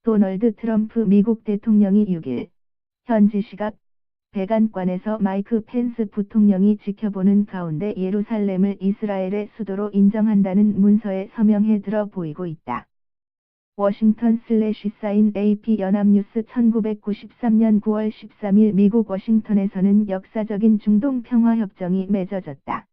도널드 트럼프 미국 대통령이 6일 현지 시각 백안관에서 마이크 펜스 부통령이 지켜보는 가운데 예루살렘을 이스라엘의 수도로 인정한다는 문서에 서명해 들어 보이고 있다. 워싱턴/사인 AP 연합뉴스 1993년 9월 13일 미국 워싱턴에서는 역사적인 중동 평화협정이 맺어졌다.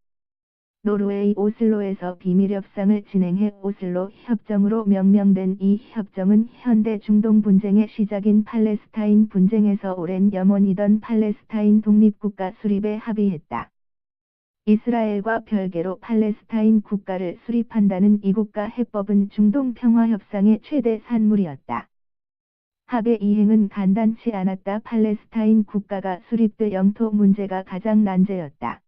노르웨이 오슬로에서 비밀협상을 진행해 오슬로 협정으로 명명된 이 협정은 현대 중동 분쟁의 시작인 팔레스타인 분쟁에서 오랜 염원이던 팔레스타인 독립국가 수립에 합의했다. 이스라엘과 별개로 팔레스타인 국가를 수립한다는 이국가 해법은 중동 평화협상의 최대 산물이었다. 합의 이행은 간단치 않았다. 팔레스타인 국가가 수립돼 영토 문제가 가장 난제였다.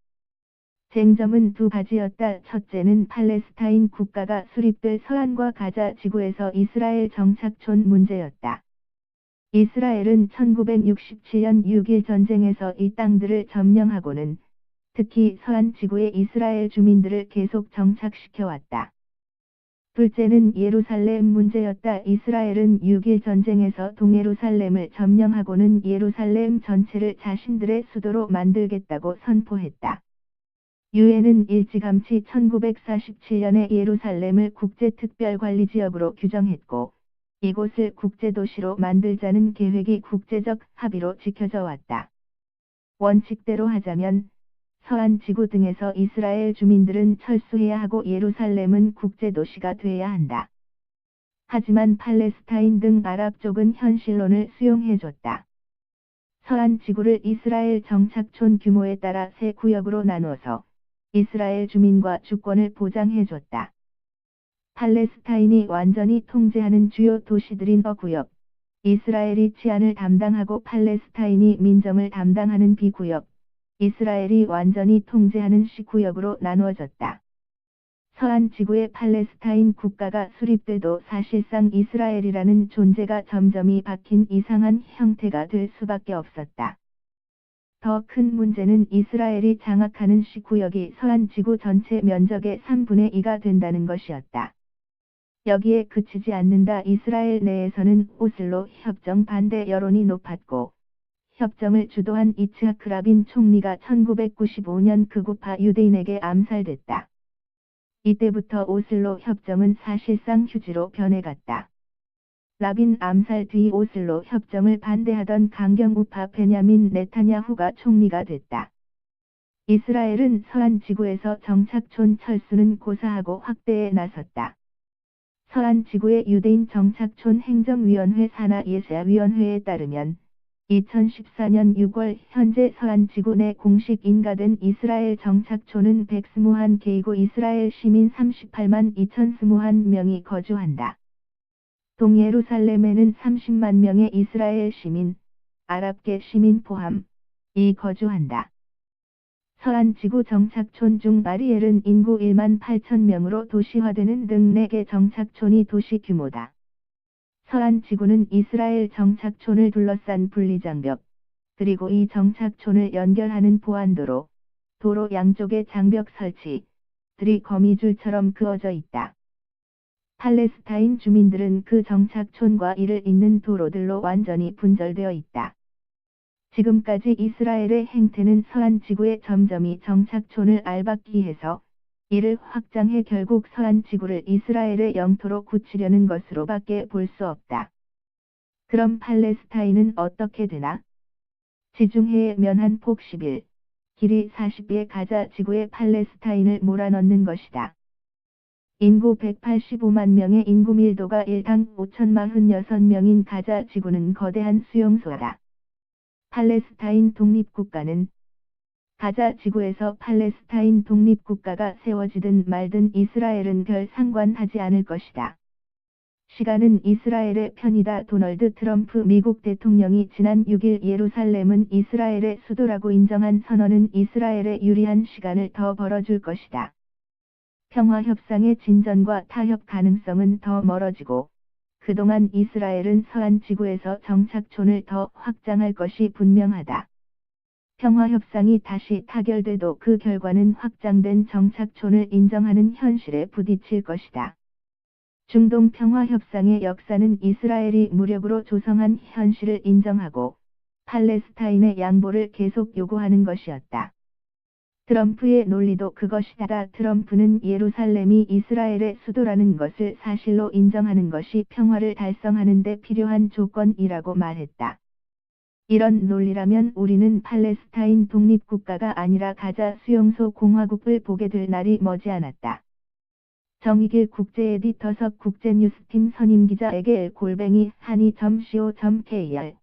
쟁점은 두 가지였다. 첫째는 팔레스타인 국가가 수립될 서안과 가자 지구에서 이스라엘 정착촌 문제였다. 이스라엘은 1967년 6.1 전쟁에서 이 땅들을 점령하고는 특히 서안 지구의 이스라엘 주민들을 계속 정착시켜왔다. 둘째는 예루살렘 문제였다. 이스라엘은 6.1 전쟁에서 동예루살렘을 점령하고는 예루살렘 전체를 자신들의 수도로 만들겠다고 선포했다. 유엔은 일찌감치 1947년에 예루살렘을 국제특별관리지역으로 규정했고 이곳을 국제도시로 만들자는 계획이 국제적 합의로 지켜져 왔다. 원칙대로 하자면 서안 지구 등에서 이스라엘 주민들은 철수해야 하고 예루살렘은 국제도시가 돼야 한다. 하지만 팔레스타인 등 아랍 쪽은 현실론을 수용해줬다. 서안 지구를 이스라엘 정착촌 규모에 따라 세 구역으로 나누어서 이스라엘 주민과 주권을 보장해줬다. 팔레스타인이 완전히 통제하는 주요 도시들인 어구역, 이스라엘이 치안을 담당하고 팔레스타인이 민정을 담당하는 B구역, 이스라엘이 완전히 통제하는 C구역으로 나누어졌다. 서안 지구의 팔레스타인 국가가 수립돼도 사실상 이스라엘이라는 존재가 점점이 박힌 이상한 형태가 될 수밖에 없었다. 더 큰 문제는 이스라엘이 장악하는 C구역이 서안 지구 전체 면적의 3분의 2가 된다는 것이었다. 여기에 그치지 않는다. 이스라엘 내에서는 오슬로 협정 반대 여론이 높았고 협정을 주도한 이츠하크 라빈 총리가 1995년 극우파 유대인에게 암살됐다. 이때부터 오슬로 협정은 사실상 휴지로 변해갔다. 라빈 암살 뒤 오슬로 협정을 반대하던 강경우파 베냐민 네타냐후가 총리가 됐다. 이스라엘은 서안 지구에서 정착촌 철수는 고사하고 확대에 나섰다. 서안 지구의 유대인 정착촌 행정위원회 산하 예세아위원회에 따르면 2014년 6월 현재 서안 지구 내 공식 인가된 이스라엘 정착촌은 121개이고 이스라엘 시민 38만 2,021명이 거주한다. 동예루살렘에는 30만 명의 이스라엘 시민, 아랍계 시민 포함이 거주한다. 서안 지구 정착촌 중 아리엘은 인구 1만 8천 명으로 도시화되는 등 4개 정착촌이 도시 규모다. 서안 지구는 이스라엘 정착촌을 둘러싼 분리장벽, 그리고 이 정착촌을 연결하는 보안도로, 도로 양쪽에 장벽 설치들이 거미줄처럼 그어져 있다. 팔레스타인 주민들은 그 정착촌과 이를 잇는 도로들로 완전히 분절되어 있다. 지금까지 이스라엘의 행태는 서안 지구에 점점이 정착촌을 알박기 해서 이를 확장해 결국 서안 지구를 이스라엘의 영토로 굳히려는 것으로밖에 볼 수 없다. 그럼 팔레스타인은 어떻게 되나? 지중해의 면한 폭 11, 길이 40의 가자 지구에 팔레스타인을 몰아넣는 것이다. 인구 185만 명의 인구 밀도가 1당 5,046명인 가자 지구는 거대한 수용소다. 팔레스타인 독립국가는 가자 지구에서 팔레스타인 독립국가가 세워지든 말든 이스라엘은 별 상관하지 않을 것이다. 시간은 이스라엘의 편이다. 도널드 트럼프 미국 대통령이 지난 6일 예루살렘은 이스라엘의 수도라고 인정한 선언은 이스라엘에 유리한 시간을 더 벌어줄 것이다. 평화협상의 진전과 타협 가능성은 더 멀어지고 그동안 이스라엘은 서안 지구에서 정착촌을 더 확장할 것이 분명하다. 평화협상이 다시 타결돼도 그 결과는 확장된 정착촌을 인정하는 현실에 부딪힐 것이다. 중동 평화협상의 역사는 이스라엘이 무력으로 조성한 현실을 인정하고 팔레스타인의 양보를 계속 요구하는 것이었다. 트럼프의 논리도 그것이다. 트럼프는 예루살렘이 이스라엘의 수도라는 것을 사실로 인정하는 것이 평화를 달성하는 데 필요한 조건이라고 말했다. 이런 논리라면 우리는 팔레스타인 독립국가가 아니라 가자 수용소 공화국을 보게 될 날이 머지않았다. 정익일 국제 에디터석 국제뉴스팀 선임기자 에게 한이.co.kr